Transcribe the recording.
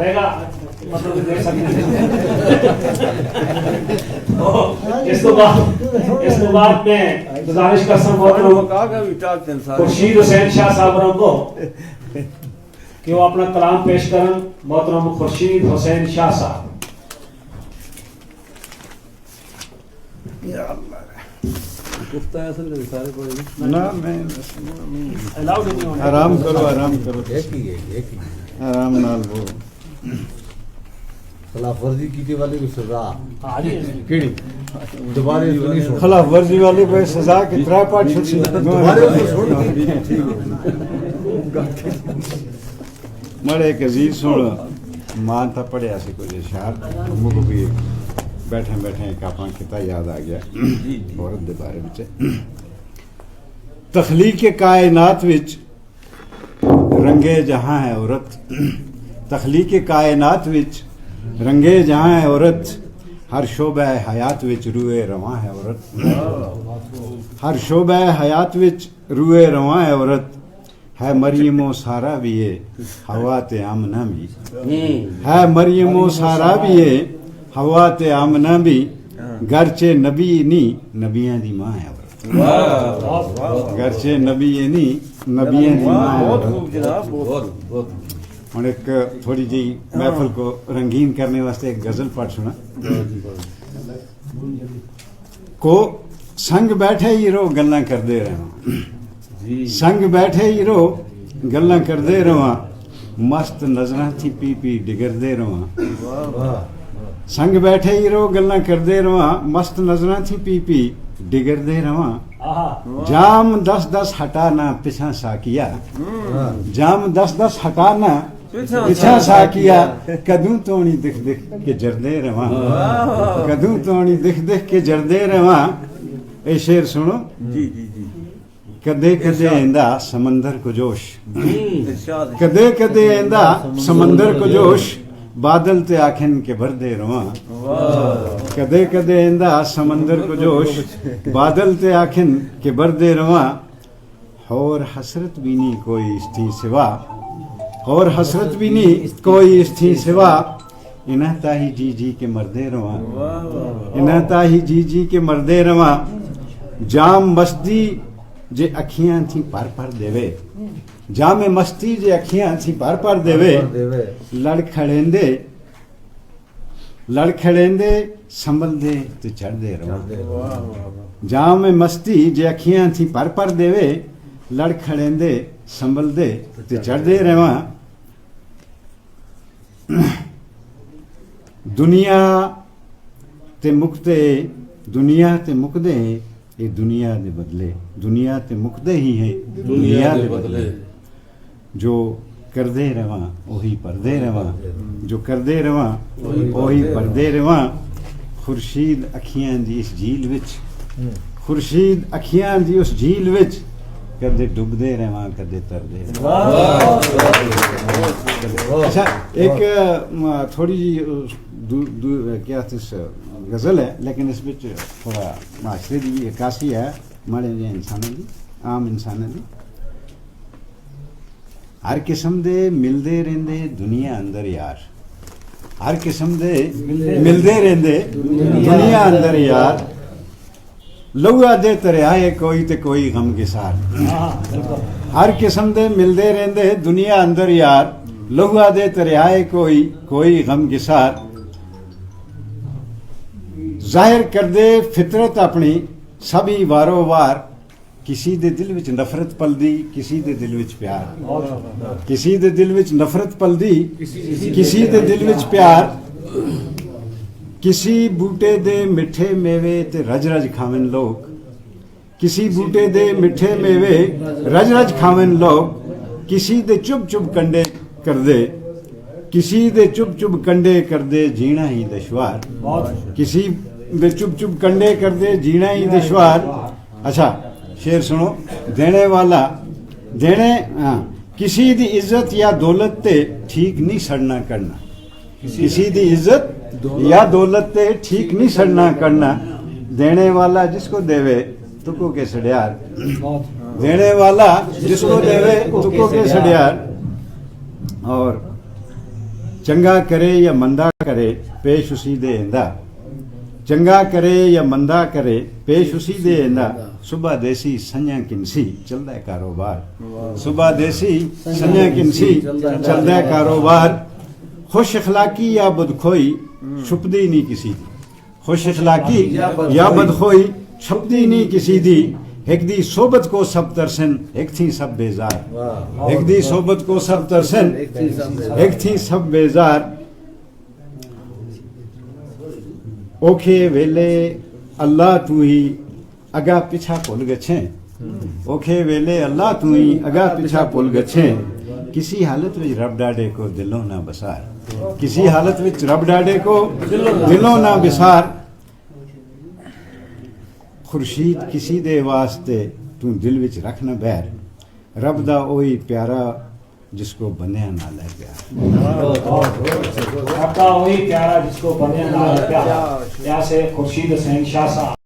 पड़ेगा, मतलब दे सकते हैं। तो इसके बाद मैं गुजारिश कर सकता हूँ खुर्शीद हुसैन शाह साहब को कि वो अपना कलाम पेश करें। मोहतरम खुर्शीद हुसैन शाह साहब। ना मैं आराम करो आराम नाल बोलो। खिलाफ वर्जी की वाले को सजा केड़ी दोबारा सुनी सुन खिलाफ वर्जी वाले को सजा की त्रै पाठ छुट्टी दोबारा सुन मरे एक अजीज सुन मां था पढ़िया से कुछ इशार मुझको भी बैठे बैठे एक आपा किता याद आ गया औरत दे बारे में तखलीक कायनात विच रंगे जहां है औरत तखलीक कायनात विच रंगे जहां है औरत हर शोबे हयात विच रूए रवां है औरत हर शोबे हयात विच रूए रवां है औरत है मरियमो सारा भी है हवा ते आमना भी है मरियमो सारा भी है हवा ते आमना भी गरचे नबी नी नबियां दी मां है औरत गरचे नबी नी नबियां दी मां है औरत। और एक थोड़ी जी महफिल को रंगीन करने वास्ते एक गजल पाठ सुना को संग बैठे ही रो गल्ला करदे रहो संग बैठे ही रो गल्ला करदे रहो मस्त नजरां थी पी पी डिगरदे रहो संग बैठे ही रो गल्ला करदे रहो मस्त नजरां थी पी पी डिगरदे रहो जाम 10-10 हटाना पिछा साकिया जाम 10-10 हटाना पिछा साकिया कदूं तोणी दिख दिख के जरदे रवा कदूं तोणी दिख दिख के जरदे रवा। ए शेर सुनो जी जी जी कदे कदे आंदा समंदर को जोश कदे कदे आंदा समंदर को जोश बादल ते आखन के भरदे रवा कदे कदे आंदा समंदर को जोश बादल ते आखन के भरदे रवा और हसरत भी नहीं कोई इसकी सिवा और हसरत भी नहीं कोई इसकी सिवा इन्ह ताही जी जी के मरदे रवा इन्ह ताही जी जी के मरदे रवा जाम मस्ती जे अखियां थी पर देवे जामे मस्ती जे अखियां थी पर देवे लड़ खड़ेंदे संभल दे ते चढ़ दे रवा जामे मस्ती जे अखियां थी पर देवे लड़ खड़ेंदे संभल दे ते चढ़ दे रवा। दुनिया ते मुक्ते ये दुनिया दे बदले दुनिया ते मुक्ते ही है दुनिया दे बदले जो करदे रवा ओही परदे रवा जो करदे रवा ओही परदे रवा। खुर्शीद अखियां दी इस झील विच खुर्शीद अखियां दी उस झील विच कदे डुबदे रवा कदे तरदे। अच्छा एक थोड़ी क्या गजल है लेकिन इस विच थोड़ा माशरे की अक्कासी है माड़े जे इंसानों की आम इंसानों की हर किस्म दे मिलदे रहंदे दुनिया अंदर यार हर किस्म दे मिलदे रहंदे दुनिया अंदर यार लहुआ दे तरियाए कोई ते कोई गम गिसार हर किस्म दे मिलदे रहंदे दुनिया अंदर यार लहुआ दे तरियाए कोई गम गिसार जाहिर कर दे फितरत अपनी सभी वारो वार किसी दे दिल विच नफरत पलदी किसी दे दिल विच प्यार किसी दे दिल विच नफरत पलदी किसी दे दिल विच प्यार किसी बूटे दे मिठे मेवे ते रज रज खावन लोग किसी बूटे दे मिठे मेवे रज रज खावन लोग किसी दे चुप चुप कंडे कर दे किसी दे चुप चुप कंडे कर दे जीना ही दुश्वार किसी दे चुप चुप कंडे कर दे जीना ही दुश्वार। अच्छा शेर सुनो देने वाला देने किसी दी इज्जत या दौलत ते ठीक नहीं सड़ना करना किसी दी इज्जत या दौलत ते ठीक नहीं सड़ना करना देने वाला जिसको देवे तुको के सड़ियार देने वाला जिसको देवे तुको के सड़ियार। और चंगा करे या मंदा करे पेश उसी दे इंदा, चंगा करे या मंदा करे पेश उसी दे इंदा, सुबह देसी संजा किनसी चलदा है कारोबार, सुबह देसी संजा किनसी चलदा है कारोबार, खुश अखलाकी या बदखोई छुपदी नहीं किसी दी, खुश अखलाकी या बदखोई छुपदी नहीं किसी दी, एक दी सोबत को सब तरसन एक थी सब बेजार, एक दी सोबत को सब तरसन एक थी सब बेजार, ओखे वेले अल्लाह तू ही अगा पिछा भूल गछे, ओखे वेले अल्लाह तू ही अगा पिछा भूल गछे, किसी हालत में रब डाडे को दिलों ना बसार, किसी हालत में रब डाडे को दिलों ना बिसार, खुर्शीद किसी दे वास्ते तू दिल विच रख न बैर, रब दा ओही प्यारा जिसको बनिया ना ले प्यार, आपका वही प्यारा जिसको बनिया ना ले प्यार। यहाँ से खुर्शीद हुसैन शाह साहब।